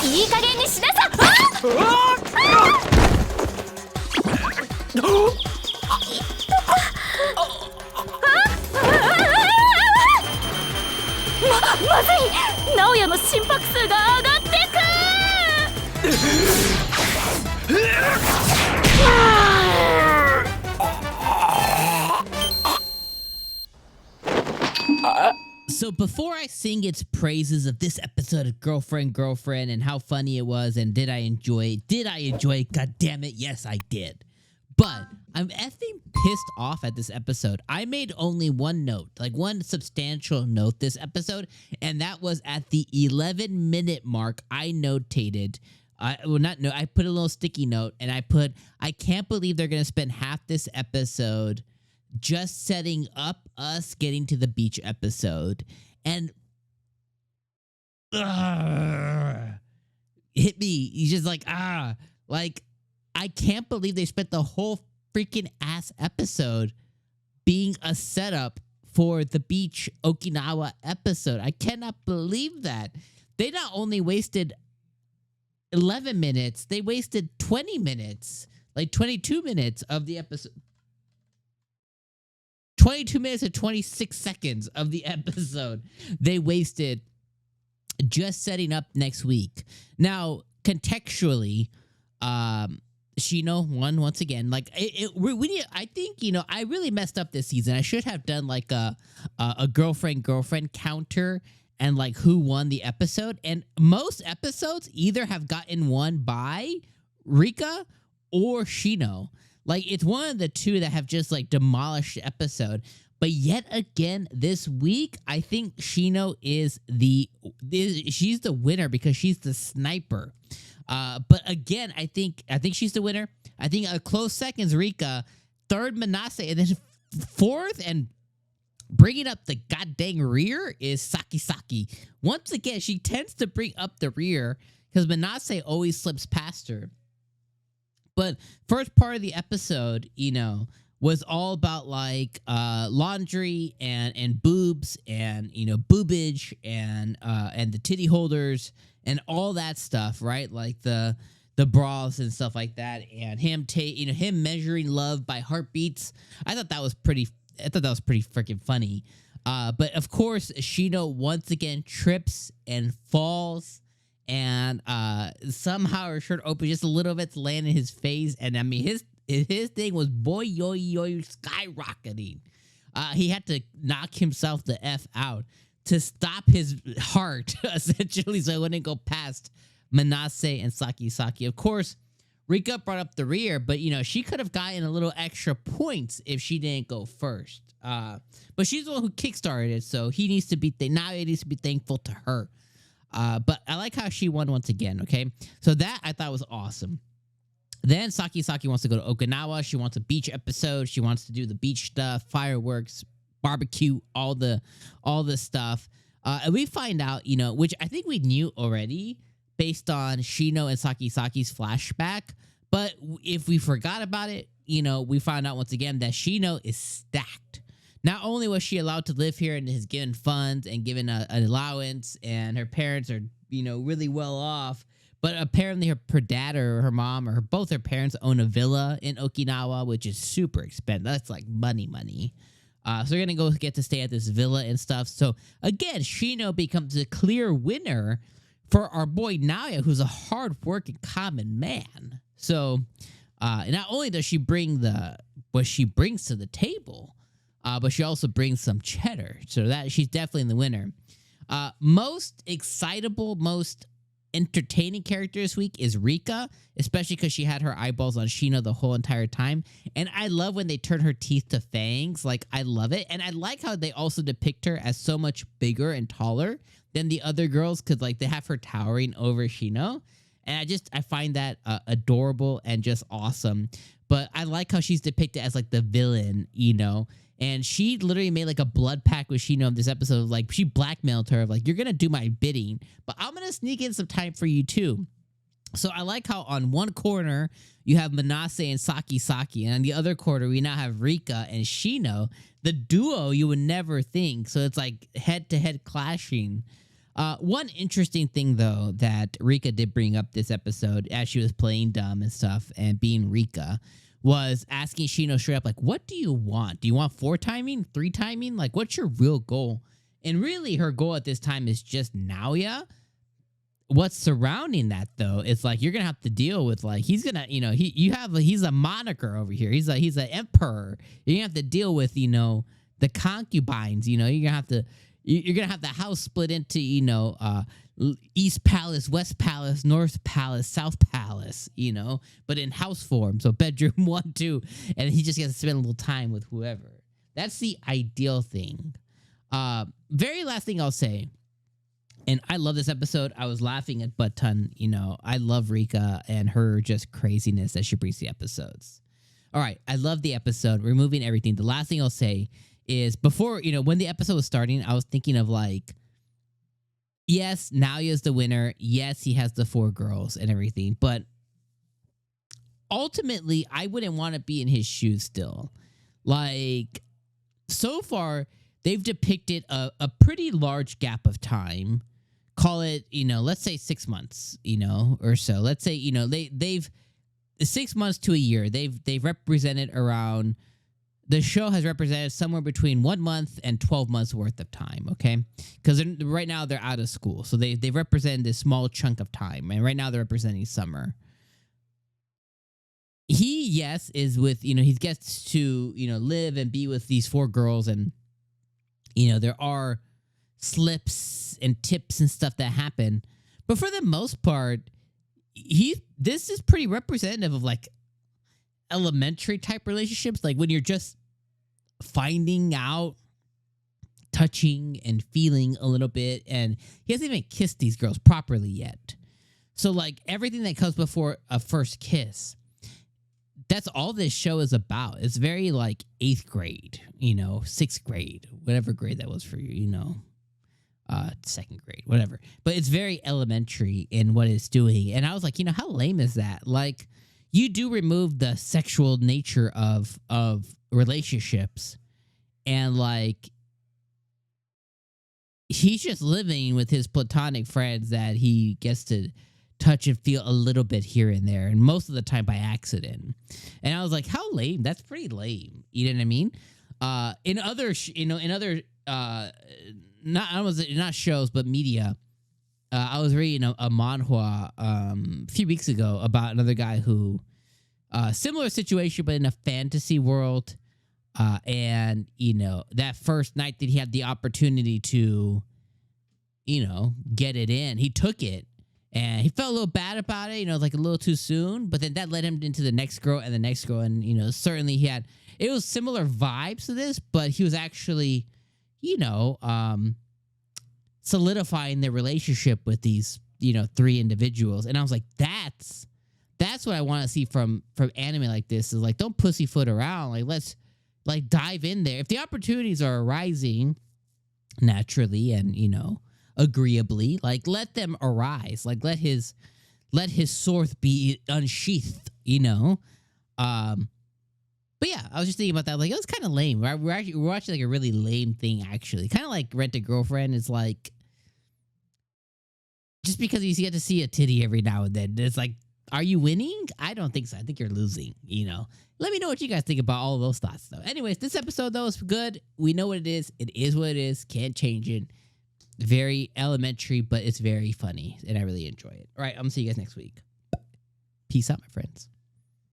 いい加減にしなさまずい、直哉の心拍数が上がってSo before I sing its praises of this episode of Girlfriend and how funny it was and did I enjoy it? God damn it, yes I did. But I'm effing pissed off at this episode. I made only one note, like one substantial note this episode, and that was at the 11-minute mark. I notated, I put a little sticky note and I put, I can't believe they're gonna spend half this episode just setting up us getting to the beach episode. And hit me. He's just like, like, I can't believe they spent the whole freaking ass episode being a setup for the beach Okinawa episode. I cannot believe that. They not only wasted 11 minutes, they wasted 20 minutes, like 22 minutes of the episode. 22 minutes and 26 seconds of the episode they wasted just setting up next week. Now, contextually, Shino won once again. Like I think, you know, I really messed up this season. I should have done like a girlfriend counter and like who won the episode. And most episodes either have gotten won by Rika or Shino. Like, it's one of the two that have just, like, demolished the episode. But yet again, this week, I think Shino she's the winner because she's the sniper. But again, I think she's the winner. I think a close second's Rika, third Manase, and then fourth and bringing up the goddamn rear is Saki. Once again, she tends to bring up the rear because Manase always slips past her. But first part of the episode, you know, was all about like laundry and boobs and, you know, boobage and the titty holders and all that stuff, right? Like the bras and stuff like that, and him measuring love by heartbeats. I thought that was pretty freaking funny. But of course, Shino once again trips and falls. And somehow her shirt opens just a little bit to land in his face. And I mean, his thing was boy skyrocketing. He had to knock himself the F out to stop his heart, essentially, so it wouldn't go past Manase and Saki. Of course, Rika brought up the rear, but, you know, she could have gotten a little extra points if she didn't go first. But she's the one who kickstarted it, so he needs to be thankful to her. But I like how she won once again, okay? So that I thought was awesome. Then Saki wants to go to Okinawa. She wants a beach episode. She wants to do the beach stuff, fireworks, barbecue, all the stuff. And we find out, you know, which I think we knew already based on Shino and Saki's flashback. But if we forgot about it, you know, we found out once again that Shino is stacked. Not only was she allowed to live here and is given funds and given an allowance, and her parents are, you know, really well off, but apparently her dad or her mom or both her parents own a villa in Okinawa, which is super expensive. That's like money. So they're going to get to stay at this villa and stuff. So again, Shino becomes a clear winner for our boy Naoya, who's a hard-working common man. So not only does she bring what she brings to the table, but she also brings some cheddar. So that she's definitely the winner. Most excitable, most entertaining character this week is Rika, especially because she had her eyeballs on Shino the whole entire time. And I love when they turn her teeth to fangs. Like, I love it. And I like how they also depict her as so much bigger and taller than the other girls, because like they have her towering over Shino. And I find that adorable and just awesome. But I like how she's depicted as like the villain, you know. And she literally made like a blood pact with Shino in this episode. Like, she blackmailed her, like, you're going to do my bidding, but I'm going to sneak in some time for you too. So I like how on one corner you have Manase and Saki, and on the other corner we now have Rika and Shino, the duo you would never think. So it's like head-to-head clashing. One interesting thing, though, that Rika did bring up this episode as she was playing dumb and stuff and being Rika was asking Shino straight up, like, what do you want? Do you want 4 timing, 3 timing? Like, what's your real goal? And really, her goal at this time is just Naoya. What's surrounding that, though, is like you're gonna have to deal with, like, he's gonna, he's a moniker over here. He's an emperor. You're gonna have to deal with, the concubines. You're gonna have the house split into, East Palace, West Palace, North Palace, South Palace, but in house form. So bedroom 1, 2, and he just gets to spend a little time with whoever. That's the ideal thing. Very last thing I'll say, and I love this episode. I was laughing at butt ton. I love Rika and her just craziness as she brings the episodes. All right, I love the episode. Removing everything. The last thing I'll say is before, when the episode was starting, I was thinking of like, yes, Naoya's the winner. Yes, he has the 4 girls and everything. But ultimately, I wouldn't want to be in his shoes still. Like, so far, they've depicted a pretty large gap of time. Call it, let's say 6 months, or so. Let's say, they've 6 months to a year. They've represented around. The show has represented somewhere between 1 month and 12 months worth of time, okay? Because right now they're out of school. So they represent this small chunk of time. And right now they're representing summer. He, yes, is with, he gets to, live and be with these 4 girls. And, there are slips and tips and stuff that happen. But for the most part, this is pretty representative of like elementary type relationships, like when you're just finding out, touching and feeling a little bit, and he hasn't even kissed these girls properly yet. So like everything that comes before a first kiss, that's all this show is about. It's very like 8th grade, 6th grade, whatever grade that was for you, 2nd grade, whatever. But it's very elementary in what it's doing. And I was like, how lame is that? Like, you do remove the sexual nature of relationships, and like he's just living with his platonic friends that he gets to touch and feel a little bit here and there, and most of the time by accident. And I was like, how lame? That's pretty lame. You know what I mean? In other not shows but media. I was reading a manhwa a few weeks ago about another guy who, similar situation, but in a fantasy world. And, that first night that he had the opportunity to, get it in, he took it and he felt a little bad about it, like a little too soon. But then that led him into the next girl and the next girl. And, certainly it was similar vibes to this, but he was actually, solidifying their relationship with these, 3 individuals. And I was like, that's what I want to see from anime like this, is like, don't pussyfoot around. Like, let's like dive in there. If the opportunities are arising naturally and, agreeably, like let them arise. Like let his sword be unsheathed, But yeah, I was just thinking about that. Like, it was kind of lame. We're watching like a really lame thing, actually. Kind of like Rent a Girlfriend is like, just because you get to see a titty every now and then, it's like, are you winning? I don't think so. I think you're losing, Let me know what you guys think about all of those thoughts, though. Anyways, this episode, though, is good. We know what it is. It is what it is. Can't change it. Very elementary, but it's very funny, and I really enjoy it. All right, I'm going to see you guys next week. Peace out, my friends.